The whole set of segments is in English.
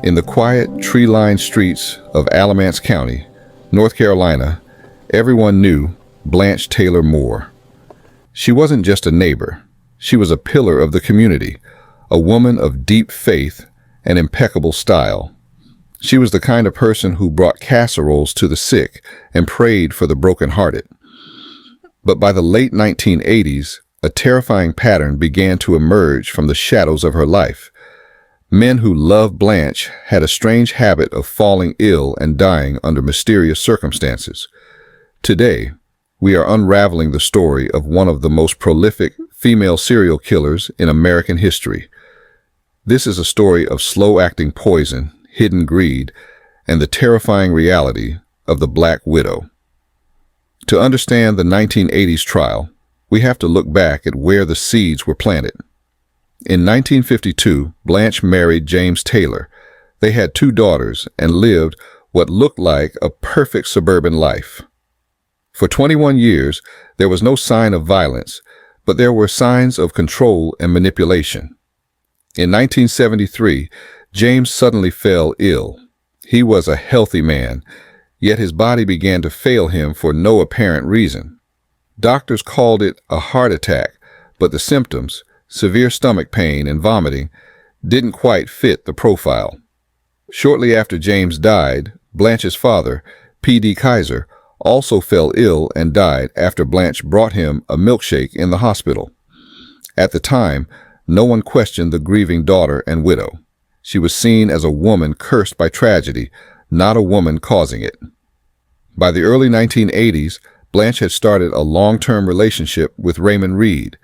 In the quiet, tree-lined streets of Alamance County, North Carolina, everyone knew Blanche Taylor Moore. She wasn't just a neighbor. She was a pillar of the community, a woman of deep faith and impeccable style. She was the kind of person who brought casseroles to the sick and prayed for the brokenhearted. But by the late 1980s, a terrifying pattern began to emerge from the shadows of her life. Men who loved Blanche had a strange habit of falling ill and dying under mysterious circumstances. Today, we are unraveling the story of one of the most prolific female serial killers in American history. This is a story of slow-acting poison, hidden greed, and the terrifying reality of the Black Widow. To understand the 1980s trial, we have to look back at where the seeds were planted. In 1952, Blanche married James Taylor. They had 2 daughters and lived what looked like a perfect suburban life. For 21 years, there was no sign of violence, but there were signs of control and manipulation. In 1973, James suddenly fell ill. He was a healthy man, yet his body began to fail him for no apparent reason. Doctors called it a heart attack, but the symptoms, severe stomach pain and vomiting, didn't quite fit the profile. Shortly after James died, Blanche's father, P.D. Kaiser, also fell ill and died after Blanche brought him a milkshake in the hospital. At the time, no one questioned the grieving daughter and widow. She was seen as a woman cursed by tragedy, not a woman causing it. By the early 1980s, Blanche had started a long-term relationship with Raymond Reed,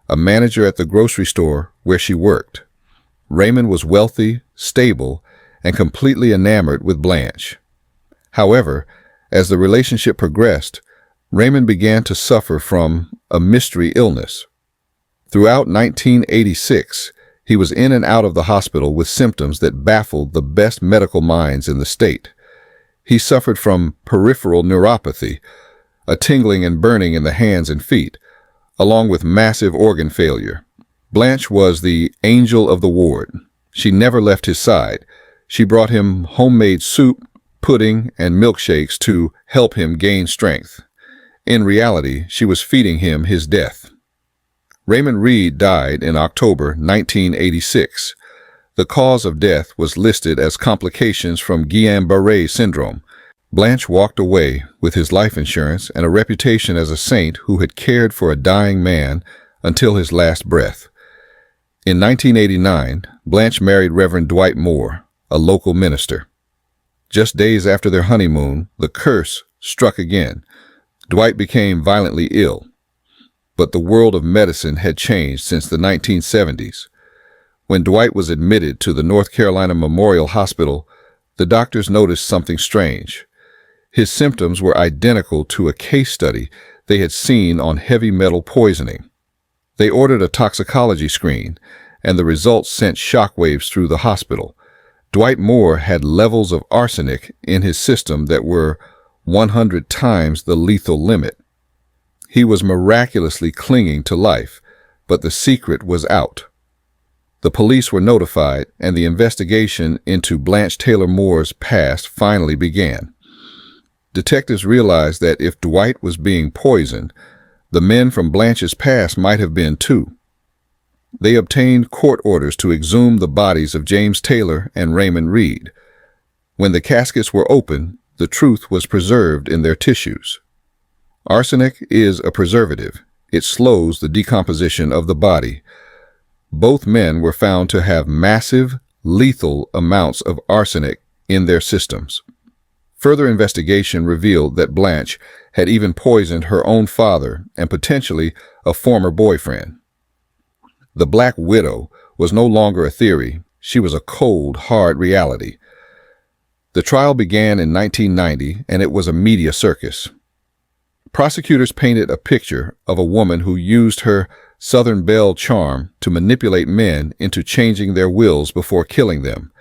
a manager at the grocery store where she worked. Raymond was wealthy, stable, and completely enamored with Blanche. However, as the relationship progressed, Raymond began to suffer from a mystery illness. Throughout 1986, he was in and out of the hospital with symptoms that baffled the best medical minds in the state. He suffered from peripheral neuropathy, a tingling and burning in the hands and feet, along with massive organ failure. Blanche was the angel of the ward. She never left his side. She brought him homemade soup, pudding, and milkshakes to help him gain strength. In reality, she was feeding him his death. Raymond Reed died in October 1986. The cause of death was listed as complications from Guillain-Barré syndrome. Blanche walked away with his life insurance and a reputation as a saint who had cared for a dying man until his last breath. In 1989, Blanche married Reverend Dwight Moore, a local minister. Just days after their honeymoon, the curse struck again. Dwight became violently ill. But the world of medicine had changed since the 1970s. When Dwight was admitted to the North Carolina Memorial Hospital, the doctors noticed something strange. His symptoms were identical to a case study they had seen on heavy metal poisoning. They ordered a toxicology screen, and the results sent shockwaves through the hospital. Dwight Moore had levels of arsenic in his system that were 100 times the lethal limit. He was miraculously clinging to life, but the secret was out. The police were notified, and the investigation into Blanche Taylor Moore's past finally began. Detectives realized that if Dwight was being poisoned, the men from Blanche's past might have been too. They obtained court orders to exhume the bodies of James Taylor and Raymond Reed. When the caskets were opened, the truth was preserved in their tissues. Arsenic is a preservative. It slows the decomposition of the body. Both men were found to have massive, lethal amounts of arsenic in their systems. Further investigation revealed that Blanche had even poisoned her own father and potentially a former boyfriend. The Black Widow was no longer a theory. She was a cold, hard reality. The trial began in 1990, and it was a media circus. Prosecutors painted a picture of a woman who used her Southern Belle charm to manipulate men into changing their wills before killing them.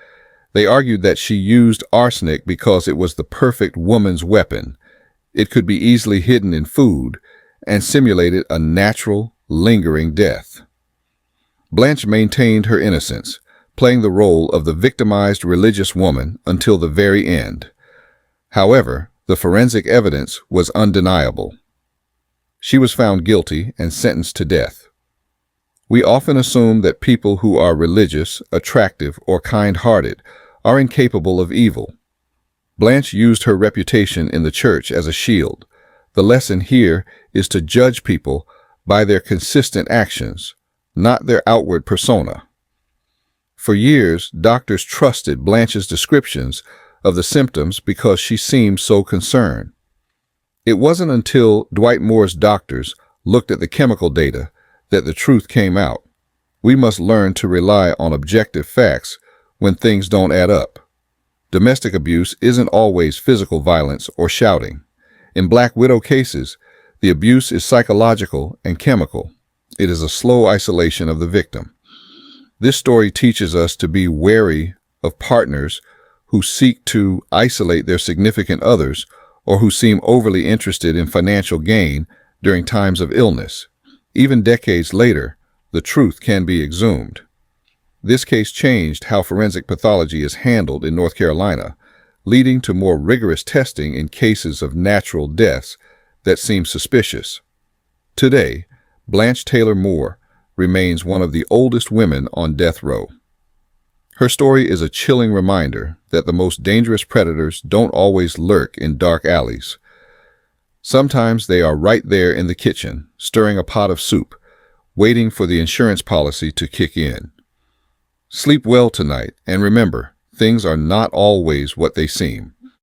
They argued that she used arsenic because it was the perfect woman's weapon. It could be easily hidden in food and simulated a natural, lingering death. Blanche maintained her innocence, playing the role of the victimized religious woman until the very end. However, the forensic evidence was undeniable. She was found guilty and sentenced to death. We often assume that people who are religious, attractive, or kind-hearted are incapable of evil. Blanche used her reputation in the church as a shield. The lesson here is to judge people by their consistent actions, not their outward persona. For years, doctors trusted Blanche's descriptions of the symptoms because she seemed so concerned. It wasn't until Dwight Moore's doctors looked at the chemical data that the truth came out. We must learn to rely on objective facts when things don't add up. Domestic abuse isn't always physical violence or shouting. In Black Widow cases, the abuse is psychological and chemical. It is a slow isolation of the victim. This story teaches us to be wary of partners who seek to isolate their significant others or who seem overly interested in financial gain during times of illness. Even decades later, the truth can be exhumed. This case changed how forensic pathology is handled in North Carolina, leading to more rigorous testing in cases of natural deaths that seem suspicious. Today, Blanche Taylor Moore remains one of the oldest women on death row. Her story is a chilling reminder that the most dangerous predators don't always lurk in dark alleys. Sometimes they are right there in the kitchen, stirring a pot of soup, waiting for the insurance policy to kick in. Sleep well tonight, and remember, things are not always what they seem.